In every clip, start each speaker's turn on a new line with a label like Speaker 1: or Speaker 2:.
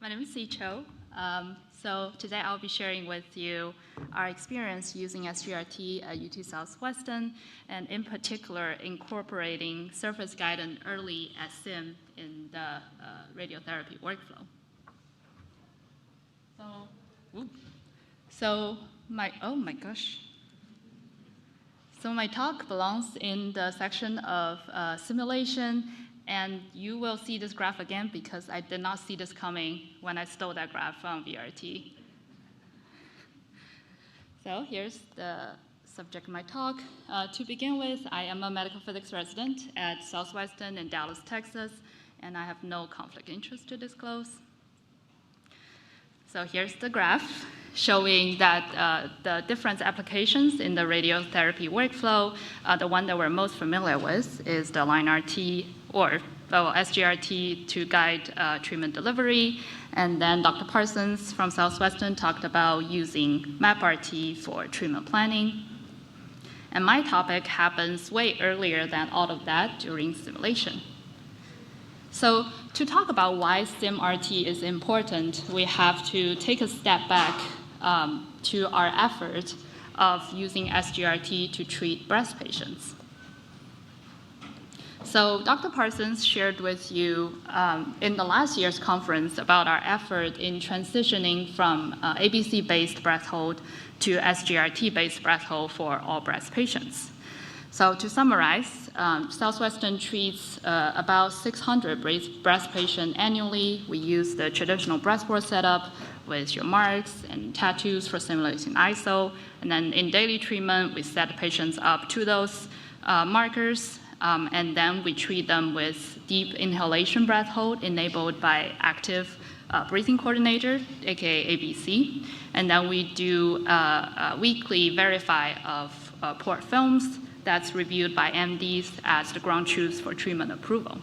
Speaker 1: My name is Siqiu. So today I'll be sharing with you our experience using sgrt at UT Southwestern, and in particular incorporating surface-guided early SIM in the radiotherapy workflow. So my talk belongs in the section of simulation, and you will see this graph again because I did not see this coming when I stole that graph from VRT. So here's the subject of my talk. To begin with, I am a medical physics resident at Southwestern in Dallas, Texas, and I have no conflict of interest to disclose. So here's the graph showing that the different applications in the radiotherapy workflow. The one that we're most familiar with is the line RT or sgrt to guide treatment delivery. And then Dr. Parsons from Southwestern talked about using MapRT for treatment planning. And my topic happens way earlier than all of that during simulation. So to talk about why SIM-RT is important, we have to take a step back to our effort of using sgrt to treat breast patients. So Dr. Parsons shared with you in the last year's conference about our effort in transitioning from ABC-based breath hold to sgrt-based breath hold for all breast patients. So to summarize, Southwestern treats about 600 breast patients annually. We use the traditional breathwork setup with your marks and tattoos for simulating ISO. And then in daily treatment, we set patients up to those markers, and then we treat them with deep inhalation breath hold enabled by active breathing coordinator, aka ABC. And then we do a weekly verify of port films that's reviewed by MDs as the ground truth for treatment approval.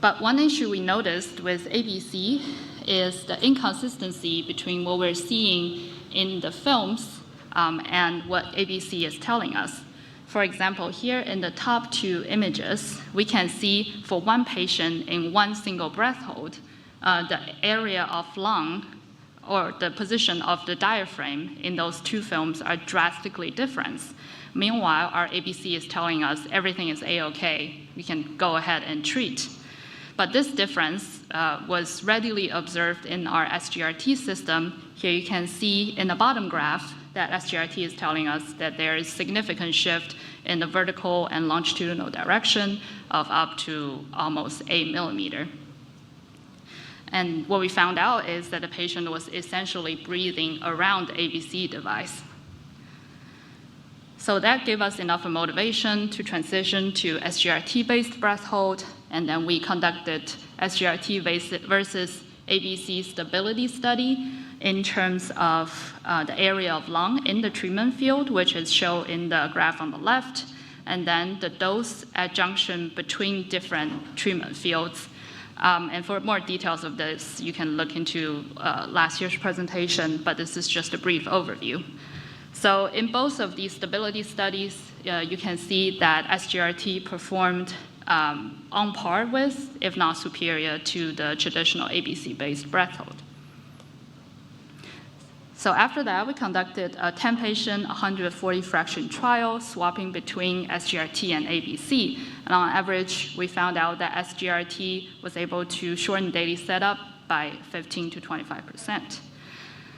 Speaker 1: But one issue we noticed with ABC is the inconsistency between what we're seeing in the films and what ABC is telling us. For example, here in the top two images, we can see for one patient in one single breath hold, the area of lung or the position of the diaphragm in those two films are drastically different. Meanwhile, our ABC is telling us everything is A-OK, we can go ahead and treat. But this difference was readily observed in our sgrt system. Here you can see in the bottom graph that sgrt is telling us that there is significant shift in the vertical and longitudinal direction of up to almost 8 millimeter. And what we found out is that the patient was essentially breathing around the ABC device. So that gave us enough motivation to transition to sgrt-based breath hold, and then we conducted sgrt versus ABC stability study in terms of the area of lung in the treatment field, which is shown in the graph on the left, and then the dose adjunction between different treatment fields. And for more details of this, you can look into last year's presentation, but this is just a brief overview. So in both of these stability studies, you can see that sgrt performed on par with, if not superior to, the traditional ABC-based breath hold. So after that, we conducted a 10-patient, 140 fraction trial, swapping between sgrt and ABC. And on average, we found out that sgrt was able to shorten daily setup by 15 to 25%.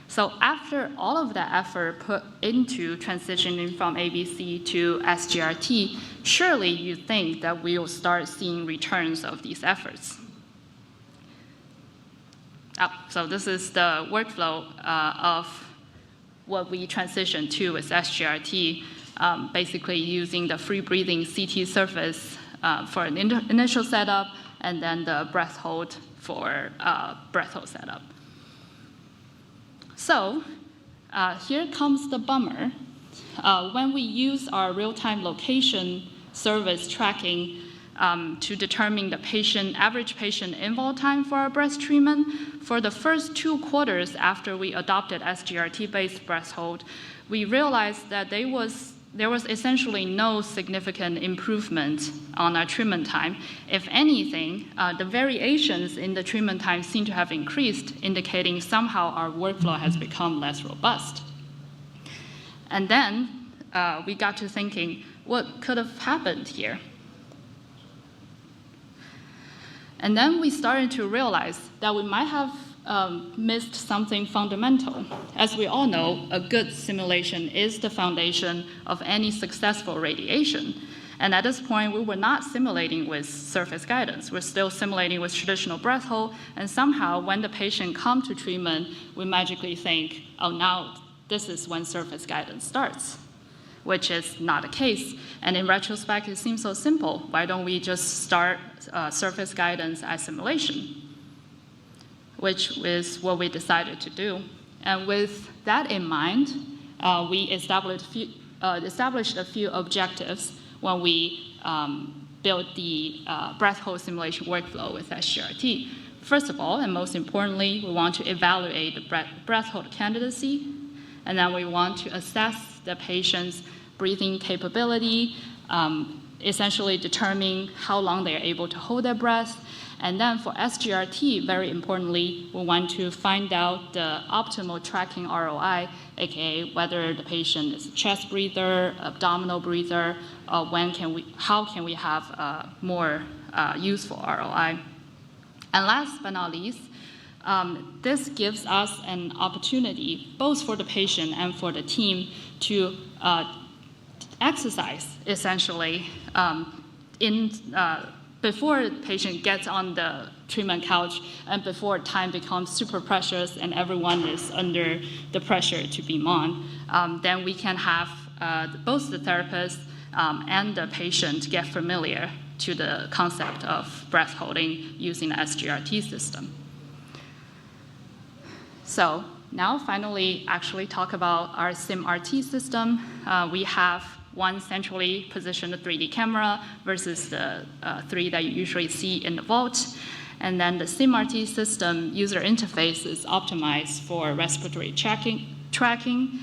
Speaker 1: So after all of that effort put into transitioning from ABC to sgrt, surely you think that we will start seeing returns of these efforts. So this is the workflow of what we transitioned to with sgrt, basically using the free breathing CT surface for an initial setup, and then the breath hold for breath hold setup. So here comes the bummer. When we use our real-time location service tracking to determine the average patient involve time for our breast treatment, for the first 2 quarters after we adopted sgrt-based breath hold, we realized that there was there was essentially no significant improvement on our treatment time. If anything, the variations in the treatment time seem to have increased, indicating somehow our workflow has become less robust. And then we got to thinking, what could have happened here? And then we started to realize that we might have missed something fundamental. As we all know, a good simulation is the foundation of any successful radiation. And at this point, we were not simulating with surface guidance. We're still simulating with traditional breath hold. And somehow, when the patient comes to treatment, we magically think, oh, now this is when surface guidance starts, which is not the case. And in retrospect, it seems so simple. Why don't we just start surface guidance as simulation? Which is what we decided to do. And with that in mind, we established a few objectives when we built the breath hold simulation workflow with sgrt. First of all, and most importantly, we want to evaluate the breath hold candidacy, and then we want to assess the patient's breathing capability, essentially determining how long they are able to hold their breath. And then for sgrt, very importantly, we want to find out the optimal tracking ROI, aka whether the patient is a chest breather, abdominal breather, how can we have a more useful ROI. And last but not least, this gives us an opportunity, both for the patient and for the team, to exercise, essentially, before the patient gets on the treatment couch and before time becomes super precious and everyone is under the pressure to be on, then we can have both the therapist and the patient get familiar to the concept of breath holding using the sgrt system. So now finally actually talk about our SIM-RT system. We have one centrally positioned 3D camera versus the three that you usually see in the vault. And then the SIM-RT system user interface is optimized for respiratory tracking,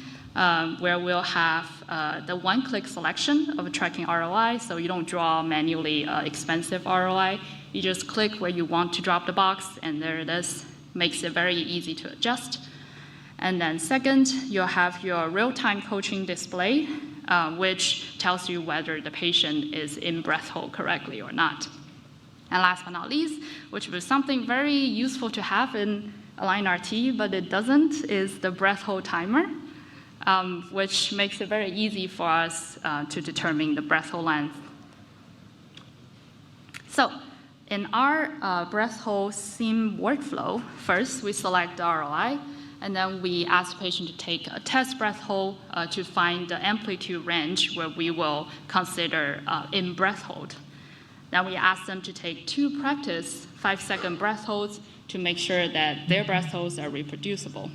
Speaker 1: where we'll have the one-click selection of a tracking ROI, so you don't draw manually expensive ROI. You just click where you want to drop the box, and there it is. Makes it very easy to adjust. And then second, you'll have your real-time coaching display, which tells you whether the patient is in breath hold correctly or not. And last but not least, which was something very useful to have in Align-RT, but it doesn't, is the breath hold timer, which makes it very easy for us to determine the breath hold length. So in our breath hold SIM workflow, first we select the ROI, and then we ask the patient to take a test breath hold to find the amplitude range where we will consider in breath hold. Then we ask them to take 2 practice 5-second breath holds to make sure that their breath holds are reproducible.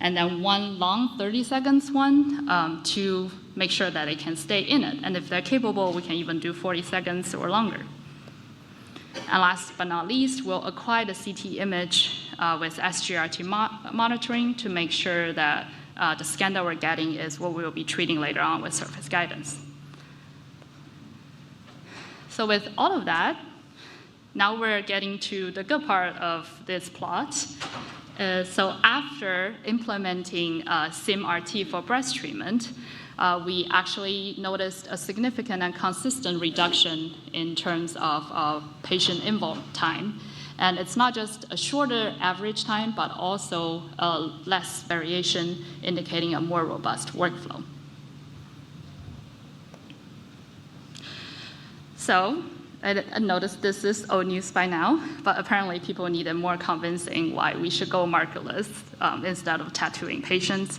Speaker 1: And then 1 long 30 seconds one to make sure that they can stay in it. And if they're capable, we can even do 40 seconds or longer. And last but not least, we'll acquire the CT image with sgrt monitoring to make sure that the scan that we're getting is what we'll be treating later on with surface guidance. So with all of that, now we're getting to the good part of this plot. So after implementing SIM-RT for breast treatment, we actually noticed a significant and consistent reduction in terms of patient involved time. And it's not just a shorter average time, but also less variation, indicating a more robust workflow. So I noticed this is old news by now, but apparently people needed more convincing why we should go markerless instead of tattooing patients.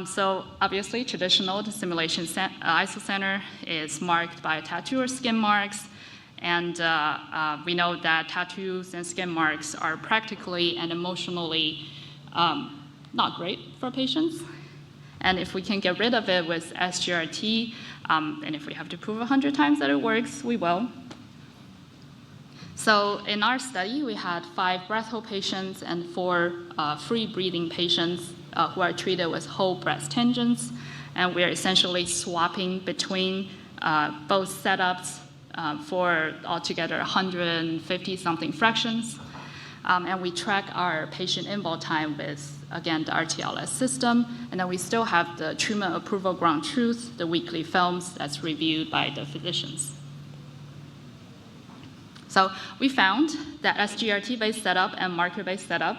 Speaker 1: So obviously, traditional the simulation isocenter is marked by tattoo or skin marks. And we know that tattoos and skin marks are practically and emotionally not great for patients. And if we can get rid of it with sgrt, and if we have to prove 100 times that it works, we will. So in our study, we had 5 breath hold patients and 4 free breathing patients who are treated with whole breath tangents. and we're essentially swapping between both setups for altogether 150-something fractions. And we track our patient involve time with, again, the RTLS system. And then we still have the treatment approval ground truth, the weekly films that's reviewed by the physicians. So we found that sgrt-based setup and marker-based setup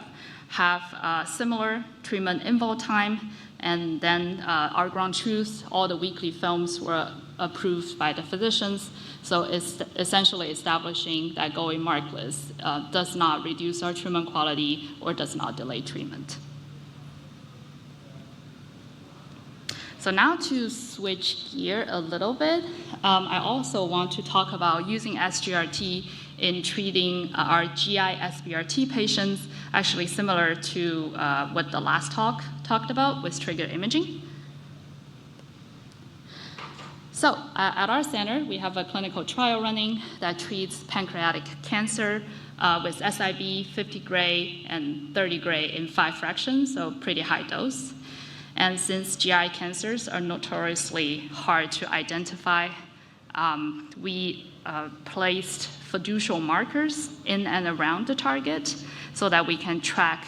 Speaker 1: have similar treatment involve time, and then our ground truth, all the weekly films were approved by the physicians. So it's essentially establishing that going markless does not reduce our treatment quality or does not delay treatment. So now to switch gear a little bit, I also want to talk about using sgrt in treating our GI SBRT patients, actually similar to what the last talk talked about with triggered imaging. So at our center, we have a clinical trial running that treats pancreatic cancer with SIB 50 gray and 30 gray in 5 fractions, so pretty high dose. And since GI cancers are notoriously hard to identify, we placed fiducial markers in and around the target so that we can track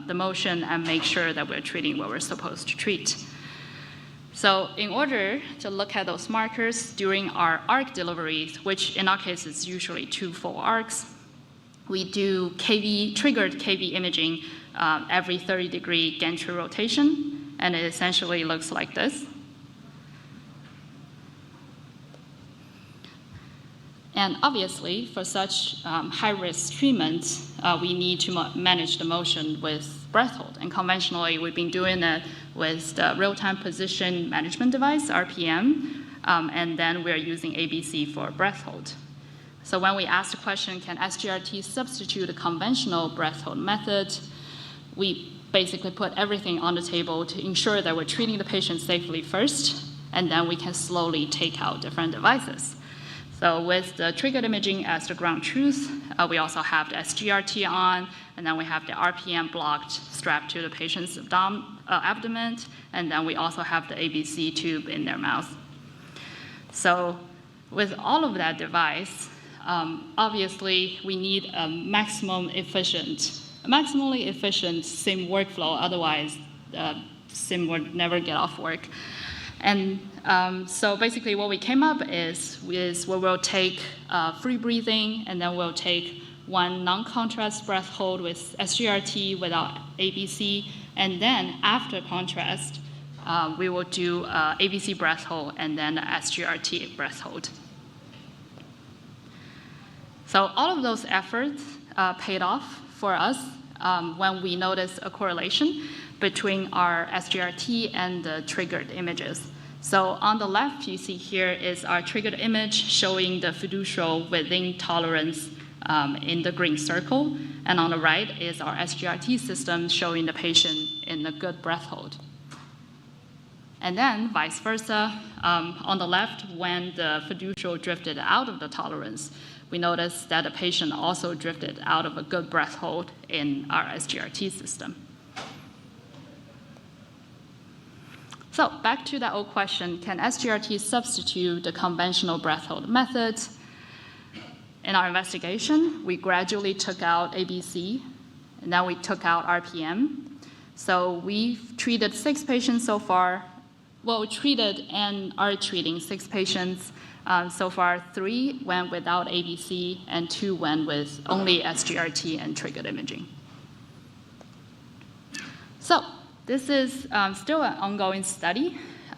Speaker 1: the motion and make sure that we're treating what we're supposed to treat. So in order to look at those markers during our arc deliveries, which in our case is usually 2 full arcs, we do triggered KV imaging every 30-degree gantry rotation, and it essentially looks like this. And obviously, for such high-risk treatment, we need to manage the motion with breath hold. And conventionally, we've been doing it with the real-time position management device, RPM, and then we're using ABC for breath hold. So when we ask the question, can sgrt substitute a conventional breath hold method, we basically put everything on the table to ensure that we're treating the patient safely first, and then we can slowly take out different devices. So with the triggered imaging as the ground truth, we also have the sgrt on, and then we have the RPM blocked strapped to the patient's abdomen, and then we also have the ABC tube in their mouth. So with all of that device, obviously we need a maximally efficient SIM workflow, otherwise SIM would never get off work. And so basically what we came up is where we'll take free breathing, and then we'll take one non-contrast breath hold with sgrt without ABC, and then after contrast, we will do ABC breath hold and then the sgrt breath hold. So all of those efforts paid off for us when we noticed a correlation between our sgrt and the triggered images. So on the left, you see here is our triggered image showing the fiducial within tolerance in the green circle. And on the right is our sgrt system showing the patient in the good breath hold. And then vice versa, on the left, when the fiducial drifted out of the tolerance, we noticed that the patient also drifted out of a good breath hold in our sgrt system. So back to that old question, can sgrt substitute the conventional breath hold method? In our investigation, we gradually took out ABC, and then we took out RPM. So we've treated 6 patients so far. Well, we treated and are treating 6 patients. So far, 3 went without ABC, and 2 went with only sgrt and triggered imaging. So this is still an ongoing study,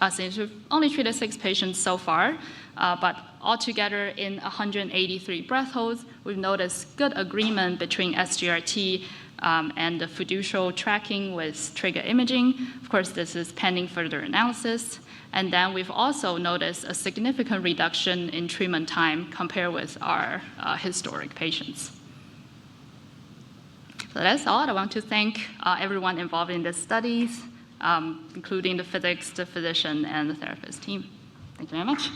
Speaker 1: since we've only treated 6 patients so far, but altogether in 183 breath holds, we've noticed good agreement between sgrt and the fiducial tracking with trigger imaging. Of course, this is pending further analysis. And then we've also noticed a significant reduction in treatment time compared with our historic patients. So that's all. I want to thank everyone involved in the studies, including the physics, the physician, and the therapist team. Thank you very much.